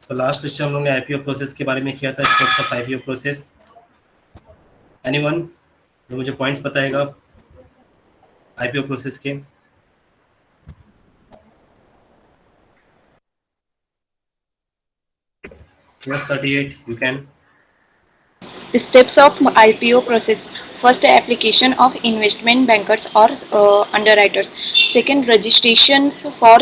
तो last lecture हम लोग ने आईपीओ प्रोसेस के बारे में किया था, steps of IPO process. Anyone जो मुझे पॉइंट्स बताएगा आईपीओ प्रोसेस के? Yes 38 you can. Steps of IPO process. First, application of investment bankers or underwriters. Second, registration for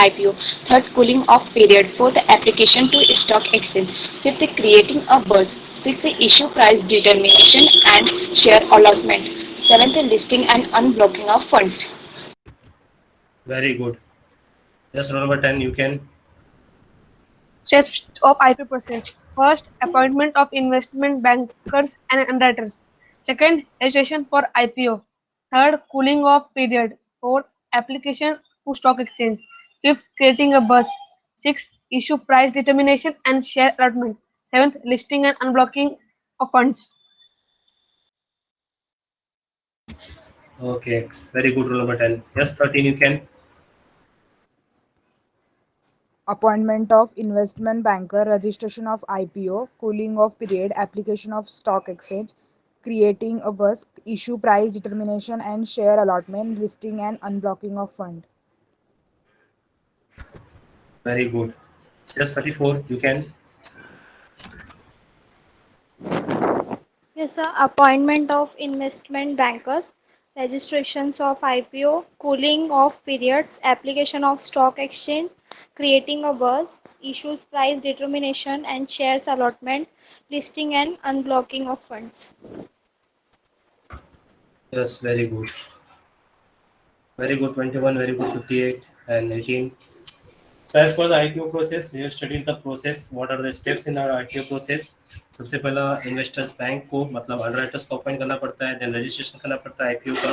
IPO. Third, cooling off period. Fourth, application to stock exchange. Fifth, creating a buzz. Sixth, issue price determination and share allotment. Seventh, listing and unblocking of funds. Very good. Yes roll number 10 you can. Steps of IPO process. First, appointment of investment bankers and underwriters. Second, registration for IPO. Third, cooling off period. Fourth, application to stock exchange. Fifth, creating a buzz. Sixth, issue price determination and share allotment. Seventh, listing and unblocking of funds. Okay very good. Roll number 10 yes 13 you can. Appointment of investment banker, registration of IPO, cooling off period, application of stock exchange, creating a bus, issue price determination and share allotment, listing and unblocking of fund. Very good. Yes 34 you can. Yes, sir. Appointment of investment bankers, registrations of IPO, cooling off periods, application of stock exchange, creating a buzz, issues price determination and shares allotment, listing and unblocking of funds. Yes very good. Very good 21, very good 58 and 18. So as per the IPO process, we have studied the process. What are the steps in our IPO process? सबसे पहला investors bank को मतलब underwriters को appoint करना पड़ता है, then registration करना पड़ता है आईपीओ का,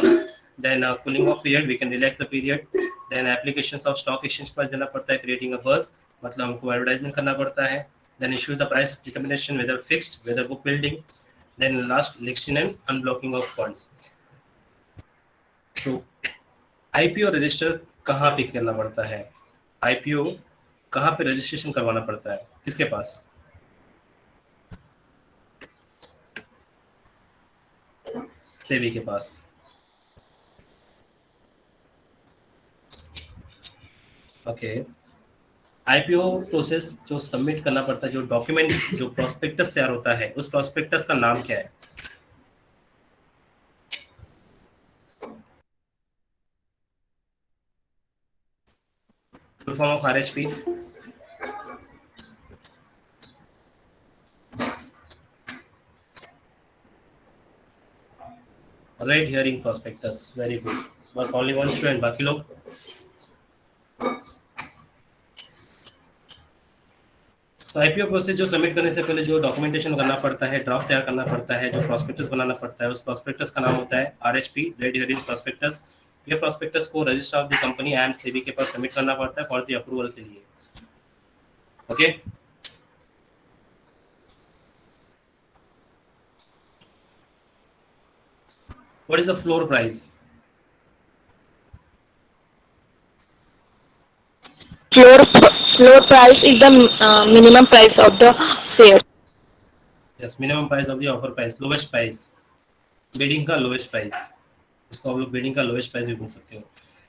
then cooling off period, we can relax the period, then applications of stock exchange पर देना पड़ता है, क्रिएटिंग अ बज़ मतलब हमको एडवर्टाइजमेंट करना पड़ता है, then issue the price determination whether fixed whether book building, then last listing and unblocking of funds. तो आईपीओ रजिस्टर कहाँ पे करना पड़ता है? आईपीओ कहाँ पे रजिस्ट्रेशन करवाना पड़ता है? किसके पास? सेबी के पास। ओके आईपीओ प्रोसेस जो सबमिट करना पड़ता है, जो डॉक्यूमेंट जो प्रोस्पेक्टस तैयार होता है, उस प्रोस्पेक्टस का नाम क्या है? Full form of RHP? Right hearing prospectus. Very good. बस ओनली वन स्टूडेंट, बाकी लोग? तो आईपीओ प्रोसेस जो सबमिट करने से पहले जो डॉक्यूमेंटेशन करना पड़ता है, ड्राफ्ट तैयार करना पड़ता है, जो प्रोस्पेक्टस बनाना पड़ता है, उस प्रोस्पेक्टस का नाम होता है आरएचपी, रेड हियरिंग प्रोस्पेक्टस। ये प्रोस्पेक्टस को registrar of the company and SEBI के पास सबमिट करना पड़ता है फॉर द अप्रूवल के लिए। Okay what is the floor price? Floor price is the minimum price of the share. Yes minimum price of the offer price, lowest price, bidding का lowest price, इसको आप लोग bidding का lowest price भी बोल सकते हो।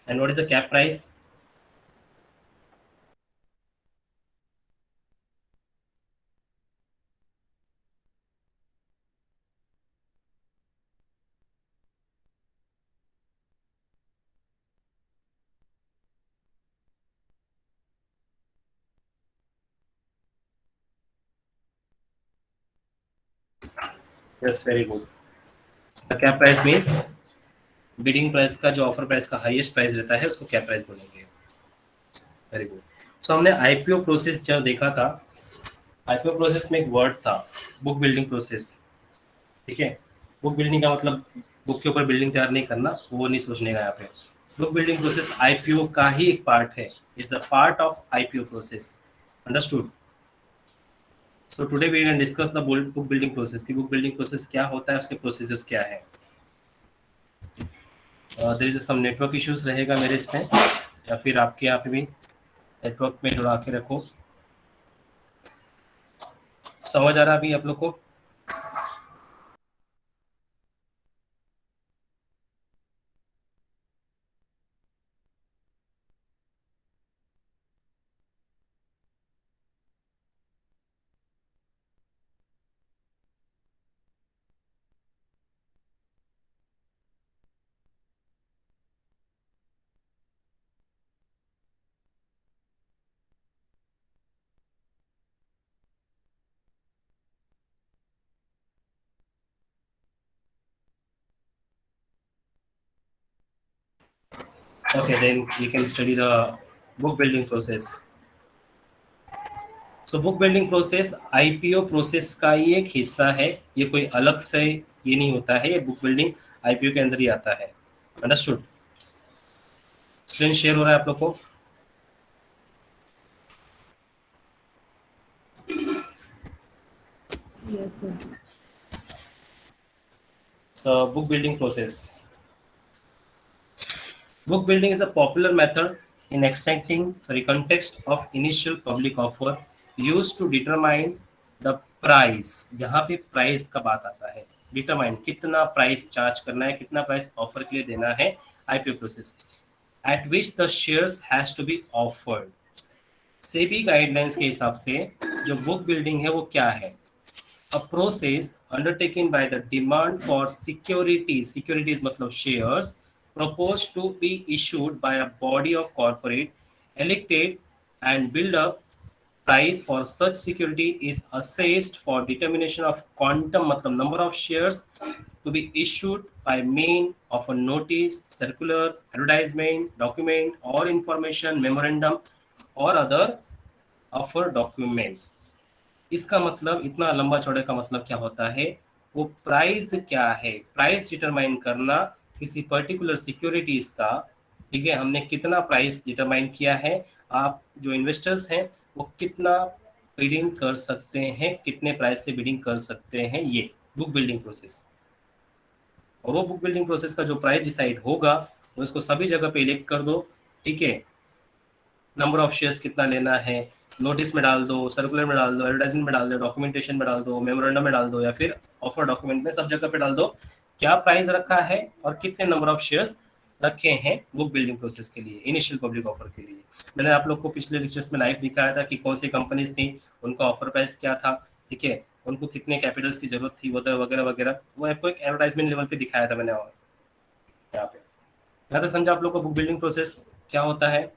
And what is the cap price? Yes very good. Cap price means bidding price का जो ऑफर प्राइस का हाईएस्ट प्राइस रहता है उसको कैप प्राइस बोलेंगे। Very good. सो हमने आईपीओ प्रोसेस जो देखा था, आईपीओ प्रोसेस में एक वर्ड था बुक बिल्डिंग प्रोसेस। ठीक है, बुक बिल्डिंग का मतलब बुक के ऊपर बिल्डिंग तैयार नहीं करना, वो नहीं सोचने का यहाँ पे। बुक बिल्डिंग प्रोसेस आईपीओ का ही एक पार्ट है, is the part of IPO process. Understood? So today we can discuss the book building process की बुक बिल्डिंग प्रोसेस क्या होता है, उसके प्रोसेसेस क्या है। There is some network issues रहेगा मेरे इसमें, या फिर आपके यहाँ पे भी नेटवर्क में जुड़ा के रखो। समझ आ रहा अभी आप लोग को? Okay, then you can study the book building process. So book building process IPO process का ही एक हिस्सा है, ये कोई अलग से ये नहीं होता है, ये बुक बिल्डिंग IPO के अंदर ही आता है। अंडरस्टूड? स्क्रीन शेयर हो रहा है आप लोग को? Yes, sir. So book building process. Book building is a popular method in extracting the context of initial public offer used to determine the price. जहाँ पे प्राइस का बात आता है, डिटरमाइन कितना प्राइस चार्ज करना है, कितना प्राइस ऑफर के लिए देना है, IPO process at which the shares has to be offered. SEBI guidelines के हिसाब से जो बुक बिल्डिंग है वो क्या है? A process undertaken by the demand for securities, securities मतलब shares, proposed to be issued by a body of corporate elected and build up price for such security is assessed for determination of quantum मतलब number of shares to be issued by means of a notice, circular, advertisement, document or information memorandum or other offer documents. इसका मतलब इतना लंबा चौड़े का मतलब क्या होता है? वो प्राइस क्या है, प्राइस डिटरमाइन करना किसी पर्टिकुलर सिक्योरिटीज का, ठीक है, हमने कितना प्राइस डिटरमाइन किया है, आप जो इन्वेस्टर्स हैं वो कितना बिडिंग कर सकते हैं, कितने प्राइस से बिडिंग कर सकते हैं, ये बुक बिल्डिंग प्रोसेस। और वो बुक बिल्डिंग प्रोसेस का जो प्राइस डिसाइड होगा वो इसको सभी जगह पे इलेक्ट कर दो, ठीक है, नंबर ऑफ शेयर्स कितना लेना है, नोटिस में डाल दो, सर्कुलर में डाल दो, एडवर्टाइजमेंट में डाल दो, डॉक्यूमेंटेशन में डाल दो, मेमोरेंडम में डाल दो, या फिर ऑफर डॉक्यूमेंट में, सब जगह पे डाल दो क्या प्राइस रखा है और कितने नंबर ऑफ शेयर्स रखे हैं बुक बिल्डिंग प्रोसेस के लिए, इनिशियल पब्लिक ऑफर के लिए। मैंने आप लोग को पिछले लेक्चर्स में लाइव दिखाया था कि कौन सी कंपनीज थी, उनका ऑफर प्राइस क्या था, ठीक है, उनको कितने कैपिटल्स की जरूरत थी, वगैरह वगैरह, वो आपको एक एडवर्टाइजमेंट लेवल पे दिखाया था मैंने। और यहाँ पे यहाँ तक समझा आप लोग को बुक बिल्डिंग प्रोसेस क्या होता है?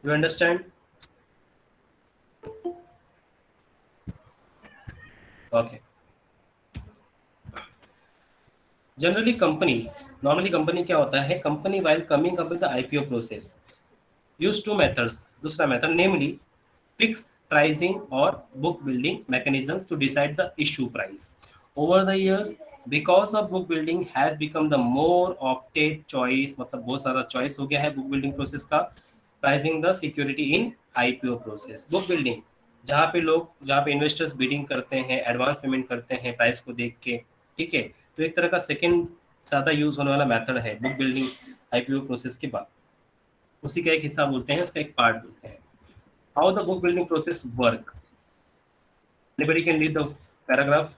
You understand? Okay. Generally normally company क्या होता है? Company while coming up with the IPO process use two methods. दूसरा method namely fixed pricing or book building mechanisms to decide the issue price. Over the years, because of book building has become the more opted choice, मतलब बहुत सारा choice हो गया है book building process का, pricing the security in IPO process. Book building जहाँ पे investors bidding करते हैं, एडवांस पेमेंट करते हैं प्राइस को देख के, ठीक है, तो एक तरह का सेकंड ज़्यादा यूज होने वाला मेथड है बुक बिल्डिंग IPO प्रोसेस के बाद, उसी का एक हिस्सा बोलते हैं, उसका एक पार्ट बोलते हैं। How the book building process work? Anybody can read the paragraph?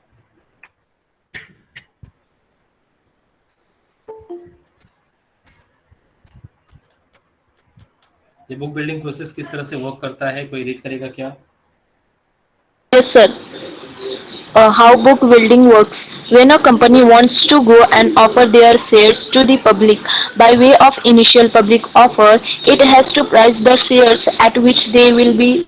ये बुक बिल्डिंग प्रोसेस किस तरह से वर्क करता है, कोई रीड करेगा क्या? Yes, sir. How book building works. When a company wants to go and offer their shares to the public by way of initial public offer, it has to price the shares at which they will be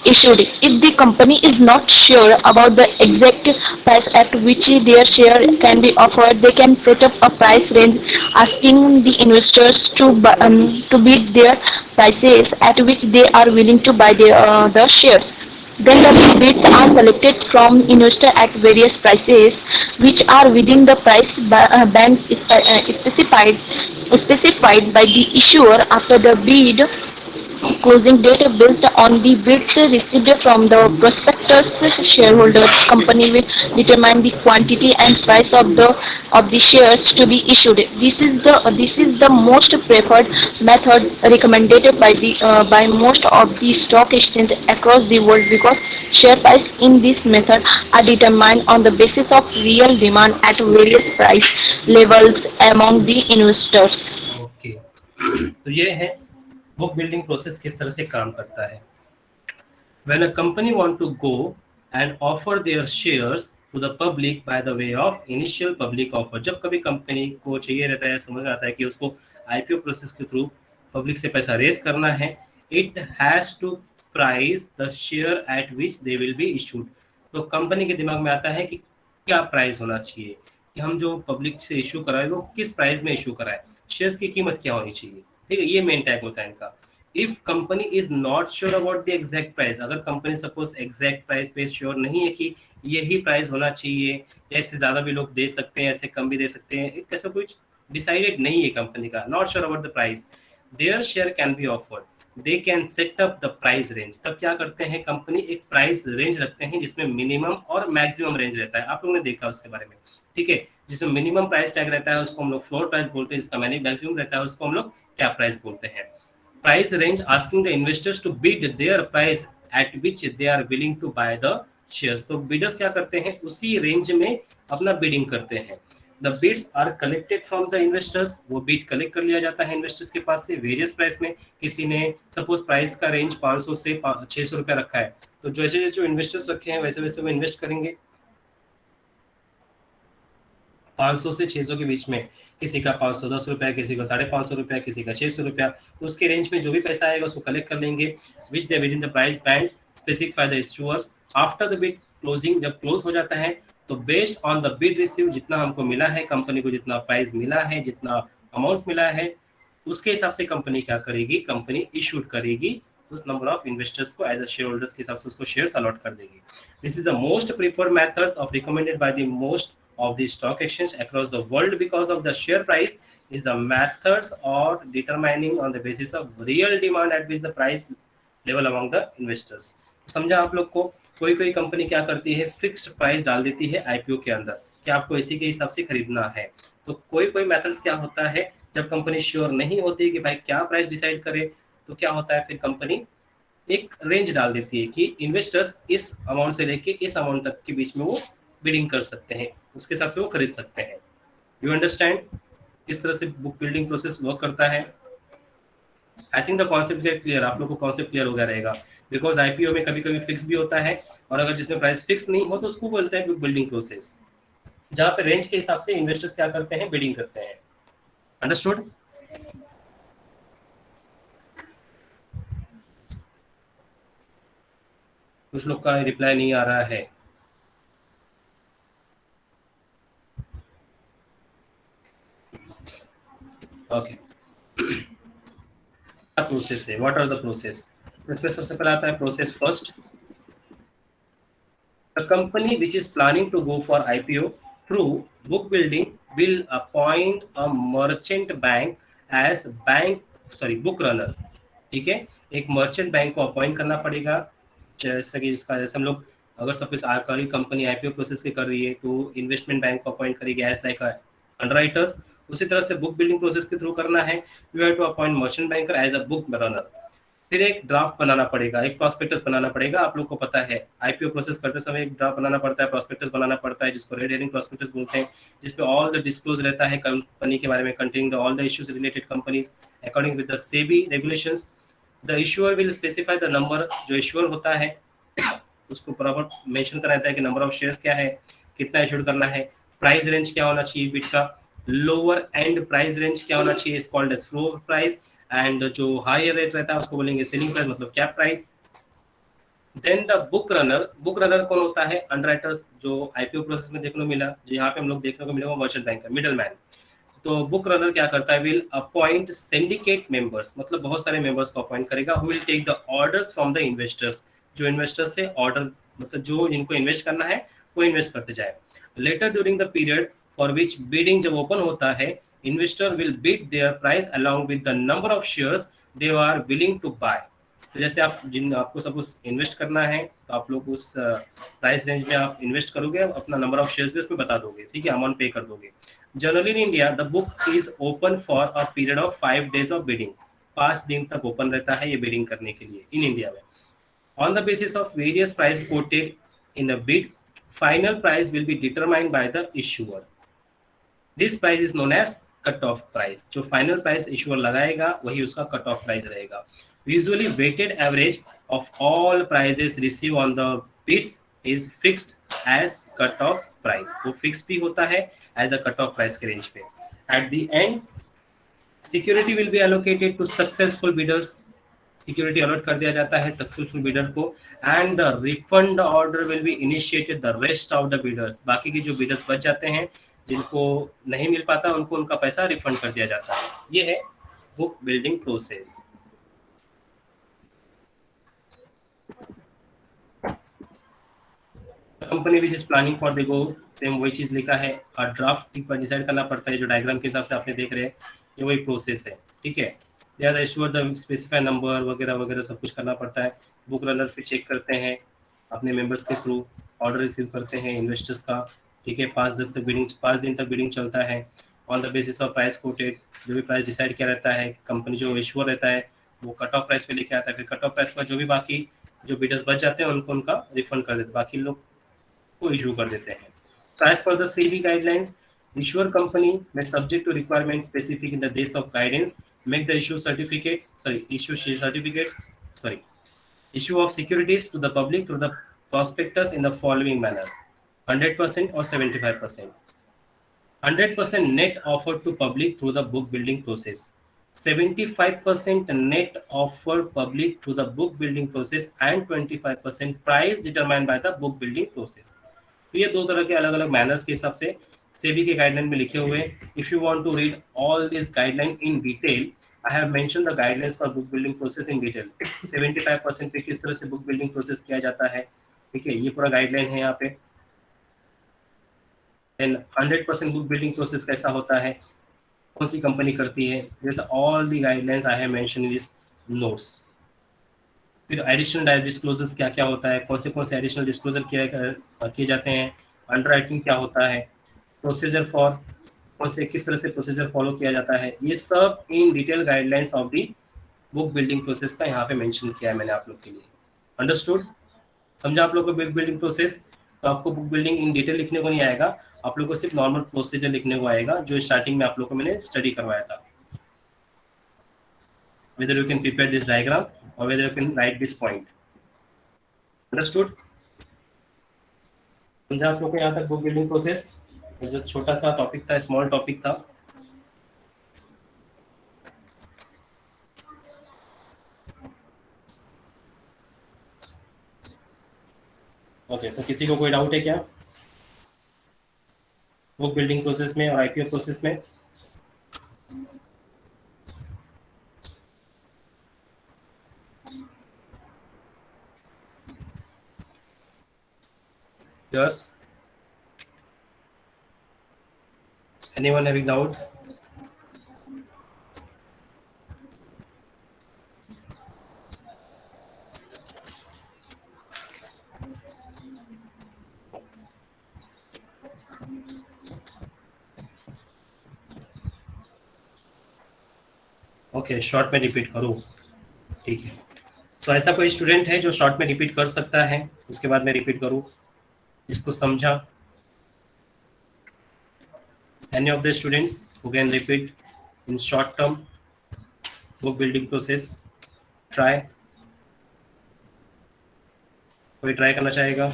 issued. If the company is not sure about the exact price at which their share can be offered, they can set up a price range asking the investors to bid their prices at which they are willing to buy the shares. Then the bids are selected from investor at various prices, which are within the price band specified by the issuer. After the bid closing date based on the bids received from the prospectus shareholders. Company will determine the quantity and price of the shares to be issued. This is the most preferred method recommended by most of the stock exchanges across the world because share price in this method are determined on the basis of real demand at various price levels among the investors. Okay तो ये है book building process किस तरह से काम करता है. When a company want to go and offer their shares to the public by the way of initial public offer, जब कभी कंपनी को चाहिए रहता है, समझ आता है कि उसको आईपीओ प्रोसेस के थ्रू पब्लिक से पैसा रेज करना है, it has to price the share at which they will be issued. तो कंपनी के दिमाग में आता है कि क्या प्राइस होना चाहिए, कि हम जो पब्लिक से इशू कराए वो किस प्राइस में इशू कराए, शेयर्स की कीमत क्या होनी चाहिए. ठीक है, ये मेन टैग होता है इनका. If company is not sure about the exact price, अगर कंपनी सपोज एग्जैक्ट प्राइस पे श्योर नहीं है कि यही प्राइस होना चाहिए, या इससे ज्यादा भी लोग दे सकते हैं, ऐसे कम भी दे सकते हैं, ऐसा कुछ डिसाइडेड नहीं है कंपनी का, not sure about the price, their share can be offered, they can set up the price range. तब क्या करते हैं कंपनी, एक प्राइस रेंज रखते हैं जिसमें मिनिमम और मैक्सिमम रेंज रहता है. आप लोगों ने देखा उसके बारे में, ठीक है, जिसमें मिनिमम प्राइस टैग रहता है उसको हम लोग फ्लोर प्राइस बोलते हैं, जिसका मैक्सिमम रहता है उसको हम लोग कैप प्राइस बोलते हैं. Price range asking the investors to bid their price at which they are willing to buy the shares. तो bidders क्या करते हैं, उसी रेंज में अपना बिडिंग करते हैं. The bids are collected from the investors, वो बिड कलेक्ट कर लिया जाता है इन्वेस्टर्स के पास से वेरियस प्राइस में. किसी ने सपोज प्राइस का रेंज 500 से 600 रुपया रखा है, तो जैसे जैसे जो इन्वेस्टर्स रखे हैं वैसे वैसे वो इन्वेस्ट करेंगे 500 से 600 के बीच में. किसी का 510 रुपया, किसी का 550 रुपया, किसी का 600 रुपया, तो उसके रेंज में जो भी पैसा आएगा उसको कलेक्ट कर लेंगे. Which they within the price band specify the issuers after the bid closing. जब क्लोज हो जाता है तो based on the bid receive, जितना हमको मिला है, कंपनी को जितना प्राइस मिला है, जितना अमाउंट मिला है, उसके हिसाब से कंपनी क्या करेगी, कंपनी इशूड करेगी उस नंबर ऑफ इन्वेस्टर्स को एज अ शेयर होल्डर्स के हिसाब से उसको शेयर्स अलॉट कर देगी. This is the most preferred methods of recommended by the most of the stock exchange across the world because of the share price is the methods or determining on the basis of real demand at which the price level among the investors. समझा आप लोग को. कोई कोई company क्या करती है, fixed price डाल देती है आईपीओ के अंदर कि आपको इसी के हिसाब से खरीदना है. तो कोई कोई मेथड्स क्या होता है, जब कंपनी श्योर नहीं होती कि भाई क्या प्राइस डिसाइड करे, तो क्या होता है, फिर कंपनी एक रेंज डाल देती है कि इन्वेस्टर्स इस अमाउंट से लेके इस अमाउंट तक के बीच में वो बिडिंग कर सकते हैं, उसके हिसाब से वो खरीद सकते हैं. यू अंडरस्टैंड किस तरह से बुक बिल्डिंग प्रोसेस वर्क करता है. I think the concept get clear. आप लोग को कॉन्सेप्ट क्लियर हो गया रहेगा, बिकॉज आईपीओ में कभी कभी फिक्स भी होता है, और अगर जिसमें प्राइस फिक्स नहीं हो तो उसको बोलते हैं बुक बिल्डिंग प्रोसेस, जहाँ पे रेंज के हिसाब से इन्वेस्टर्स क्या करते हैं, बिडिंग करते हैं. अंडरस्टूड. कुछ लोग का रिप्लाई नहीं आ रहा है. ओके, प्रोसेस है, व्हाट आर द प्रोसेस. इसमें सबसे पहले आता है process first. The company which is planning to go for IPO through book building will appoint a merchant bank as book runner. ठीक है, एक मर्चेंट बैंक को अपॉइंट करना पड़ेगा, जैसे कि जैसे हम लोग अगर सपोज कोई कंपनी आईपीओ प्रोसेस की कर रही है तो इन्वेस्टमेंट बैंक को अपॉइंट करेगी एज लाइक अंडरराइटर्स. उसी तरह से बुक बिल्डिंग प्रोसेस के थ्रू करना है, you have to appoint merchant banker as a book runner. फिर एक ड्राफ्ट बनाना पड़ेगा, एक प्रॉस्पेक्टस बनाना पड़ेगा. आप लोग को पता है आईपीओ प्रोसेस करते समय एक ड्राफ्ट बनाना पड़ता है, प्रॉस्पेक्टस बनाना पड़ता है, जिसको रेड हेरिंग प्रॉस्पेक्टस बोलते हैं, जिसपे ऑल द डिस्क्लोज रहता है कंपनी के बारे में, containing all the issues related companies according with the SEBI regulations. The issuer will specify the number, जो इश्यूअर होता है उसको प्रॉपर मेंशन करना रहता है कि नंबर ऑफ शेयर्स क्या है, कितना इशू करना है, प्राइस रेंज क्या होना चाहिए बिड का, लोअर एंड प्राइस रेंज क्या होना चाहिए, is called as floor price, and जो हायर रेट रहता है उसको बोलेंगे सेलिंग प्राइस, मतलब cap price. Then the book runner कौन होता है, अंडरराइटर्स, जो आईपीओ प्रोसेस में देखने को मिला, जो यहाँ पे हम लोग देखने को मिलेगा मर्चेंट बैंकर, मिडल मैन. तो बुक रनर क्या करता है, विल अपॉइंट सिंडिकेट मेंबर्स, मतलब बहुत सारे मेंबर्स को अपॉइंट करेगा, who will take the orders from the investors, जो इन्वेस्टर्स से ऑर्डर, मतलब जो जिनको इन्वेस्ट करना है वो इन्वेस्ट करते जाए. Later during the period for which bidding जब ओपन होता है, investor will bid their price along with the number of shares they are willing to buy. तो जैसे आपको सपोज इन्वेस्ट करना है तो आप लोग उस प्राइस रेंज में आप इन्वेस्ट करोगे, अपना नंबर ऑफ शेयर्स भी उसमें बता दोगे, ठीक है, अमाउंट पे कर दोगे। Generally in India the book is open for a period of 5 days of bidding. 5 दिन तक ओपन रहता है ये बिडिंग करने के लिए इन इंडिया में। On the basis of various price quoted in a bid, final price will be determined by the issuer. This price is known as cut off price. जो फाइनल प्राइस इशूअर लगाएगा वही उसका cut off price रहेगा। Usually weighted average of all prices received on the bids is fixed as cut off price. वो fixed भी होता है as a cut off price के रेंज पे। At the end security will be allocated to successful bidders. Security allot कर दिया जाता है सक्सेसफुल बिडर को। And the refund order will be initiated the rest of the bidders. बाकी के जो बिडर्स बच जाते हैं, जिनको नहीं मिल पाता, उनको उनका पैसा रिफंड कर दिया जाता है। ये है book building process. Company which is planning for the go, same वही चीज लिखा है। और ड्राफ्ट पर डिसाइड करना पड़ता है, जो डायग्राम के हिसाब से आपने देख रहे हैं, ये वही प्रोसेस है, ठीक है। ज़्यादा इशूअर द स्पेसिफाई नंबर वगैरह वगैरह सब कुछ करना पड़ता है। बुक रनर फिर चेक करते हैं अपने मेंबर्स के थ्रू, ऑर्डर रिसीव करते हैं इन्वेस्टर्स का, ठीक है। 5 दिन तक बिडिंग चलता है। On the basis of price coated, जो भी प्राइस डिसाइड किया रहता है, कंपनी जो इशूअर रहता है वो कट ऑफ प्राइस पे लेके आता है। फिर कट ऑफ प्राइस पर जो भी बाकी जो बिडर्स बच जाते हैं उनको उनका रिफंड कर देते हैं, बाकी लोग को इशू कर देते हैं। So as per the SEBI guidelines, issuer company may subject to requirements specific in the days of guidance make the issue of securities to the public through the prospectus in the following manner: 100% or 75%. 100% net offered to public through the book building process. 75% net offer public through the book building process and 25% price determined by the book building process. तो ये दो तरह के अलग अलग manners के हिसाब से सेबी के गाइडलाइन में लिखे हुए हैं। If you want to read all this guideline in detail, I have mention the guidelines for book building process in detail. 75% पे किस तरह से बुक बिल्डिंग प्रोसेस किया जाता है, ठीक है, ये पूरा गाइडलाइन है यहाँ पे। देन 100% बुक बिल्डिंग प्रोसेस कैसा होता है, कौन सी कंपनी करती है, जैसे all the guidelines I have mention in this notes. फिर एडिशनल डिस्क्लोजर्स क्या क्या होता है, कौन से एडिशनल डिस्क्लोजर किए जाते हैं, अंडरराइटिंग क्या होता है, प्रोसीजर फॉर किस तरह से प्रोसीजर फॉलो किया जाता है, ये सब in detail guidelines of the book building process का यहाँ पे मेंशन किया है मैंने आप लोग के लिए। अंडरस्टूड? समझा आप लोग को बुक बिल्डिंग प्रोसेस? तो आपको बुक बिल्डिंग इन डिटेल लिखने को नहीं आएगा, आप लोग को सिर्फ नॉर्मल प्रोसीजर लिखने को आएगा, जो स्टार्टिंग में आप लोग को मैंने स्टडी करवाया था। whether you can prepare this diagram or whether you can write this point. Understood? समझा आप लोग को यहाँ तक बुक बिल्डिंग प्रोसेस? जो छोटा सा टॉपिक था, स्मॉल टॉपिक था। ओके, तो किसी को कोई डाउट है क्या बुक बिल्डिंग प्रोसेस में और आईपीओ प्रोसेस में? Yes. Anyone having doubt? Okay, short में रिपीट करूँ, ठीक है। सो ऐसा कोई स्टूडेंट है जो शॉर्ट में रिपीट कर सकता है, उसके बाद मैं रिपीट करूँ, इसको समझा? Any of the students who can repeat in short term book building process? Try. कोई ट्राई करना चाहेगा?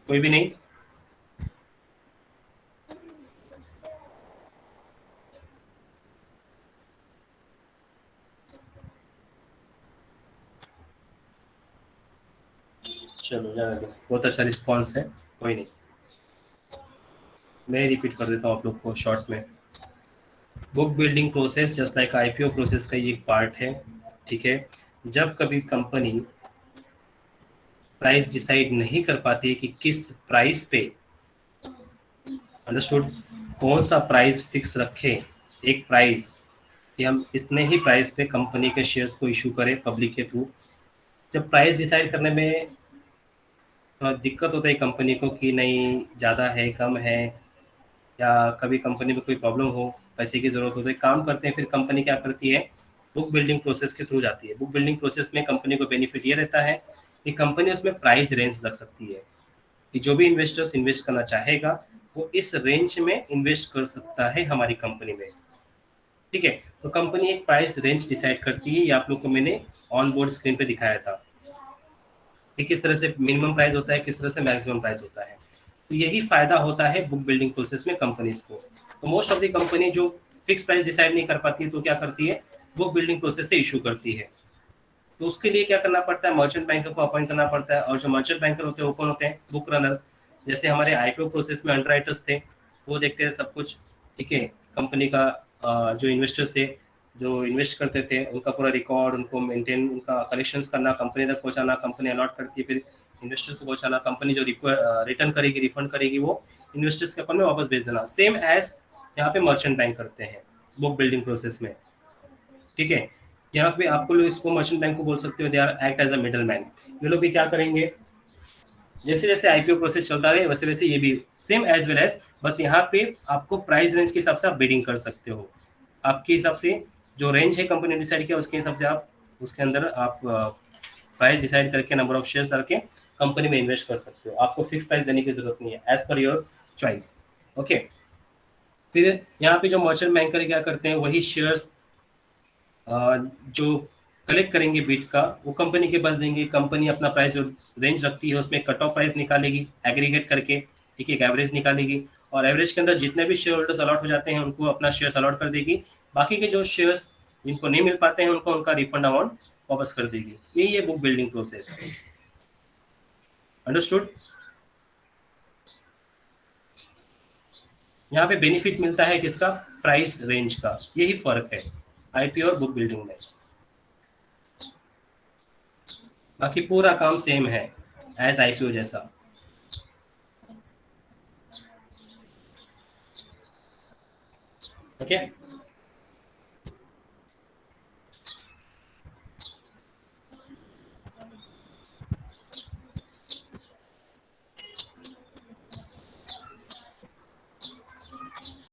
कोई भी नहीं? चलो जाने दो, बहुत अच्छा रिस्पॉन्स है, कोई नहीं। मैं रिपीट कर देता हूँ आप लोग को शॉर्ट में। Book building process just like IPO process का ये एक पार्ट है, ठीक है। जब कभी कंपनी प्राइस डिसाइड नहीं कर पाती कि किस प्राइस पे अंडरस्टूड? कौन सा प्राइस फिक्स रखे, एक प्राइस कि हम इतने ही प्राइस पे कंपनी के शेयर्स को इशू करें पब्लिक के थ्रू। जब प्राइस डिसाइड करने में थोड़ा दिक्कत होता है कंपनी को कि नहीं ज़्यादा है कम है, या कभी कंपनी में कोई प्रॉब्लम हो, पैसे की ज़रूरत हो, तो एक काम करते हैं, फिर कंपनी क्या करती है, बुक बिल्डिंग प्रोसेस के थ्रू जाती है। बुक बिल्डिंग प्रोसेस में कंपनी को बेनिफिट ये रहता है कि कंपनी उसमें प्राइस रेंज रख सकती है कि जो भी इन्वेस्टर्स इन्वेस्ट करना चाहेगा वो इस रेंज में इन्वेस्ट कर सकता है हमारी कंपनी में। ठीक है, तो कंपनी एक प्राइस रेंज डिसाइड करती है, ये आप लोग को मैंने ऑन बोर्ड स्क्रीन पे दिखाया था कि किस तरह से मिनिमम प्राइस होता है, किस तरह से मैक्सिमम प्राइस होता है। तो यही फायदा होता है बुक बिल्डिंग प्रोसेस में कंपनीज को। तो मोस्ट ऑफ द कंपनी जो फिक्स प्राइस डिसाइड नहीं कर पाती है तो क्या करती है, बुक बिल्डिंग प्रोसेस से इशू करती है। तो उसके लिए क्या करना पड़ता है, मर्चेंट बैंकर को अपॉइंट करना पड़ता है। और जो मर्चेंट बैंकर होते हैं वो कौन होते हैं, बुक रनर। जैसे हमारे आईपीओ प्रोसेस में अंडरराइटर्स थे, वो देखते हैं सब कुछ। ठीक है, कंपनी का जो इन्वेस्टर्स थे जो इन्वेस्ट करते थे उनका पूरा रिकॉर्ड, उनको मेंटेन, उनका कलेक्शंस करना, कंपनी तक पहुंचाना, कंपनी अलॉट करती है फिर इन्वेस्टर्स को पहुंचाना, कंपनी जो रिटर्न करेगी, रिफंड करेगी, वो इन्वेस्टर्स के अकाउंट में वापस भेज देना। सेम एज यहाँ पे मर्चेंट बैंक करते हैं बुक बिल्डिंग प्रोसेस में। ठीक है, यहाँ पे आपको लोग इसको मर्चेंट बैंक को बोल सकते हो, they are act as a middle man. ये लोग भी क्या करेंगे, जैसे जैसे आईपीओ प्रोसेस चलता है वैसे वैसे ये भी सेम एज वेल एज, बस यहाँ पे आपको प्राइस रेंज के हिसाब से आप बिडिंग कर सकते हो। आपके हिसाब से जो रेंज है कंपनी ने डिसाइड किया उसके हिसाब से आप उसके अंदर आप प्राइस डिसाइड करके नंबर ऑफ शेयर्स डाल के कंपनी में इन्वेस्ट कर सकते हो। आपको फिक्स प्राइस देने की जरूरत नहीं है, as per your choice. Okay, फिर यहाँ पे जो मर्चेंट बैंकर क्या करते हैं, वही शेयर्स जो कलेक्ट करेंगे बिट का वो कंपनी के पास देंगे। कंपनी अपना प्राइस जो रेंज रखती है उसमें कट ऑफ प्राइस निकालेगी एग्रीगेट करके, ठीक है, एक एवरेज निकालेगी, और एवरेज के अंदर जितने भी शेयर होल्डर्स अलॉट हो जाते हैं उनको अपना शेयर्स अलॉट कर देगी। बाकी के जो शेयर्स जिनको नहीं मिल पाते हैं उनको उनका रिफंड अमाउंट वापस कर देगी। यही है बुक बिल्डिंग प्रोसेस। अंडरस्टूड? यहाँ पे बेनिफिट मिलता है किसका, प्राइस रेंज का। यही फर्क है आईपीओ और बुक बिल्डिंग में। बाकी पूरा काम सेम है एज आईपीओ जैसा। ओके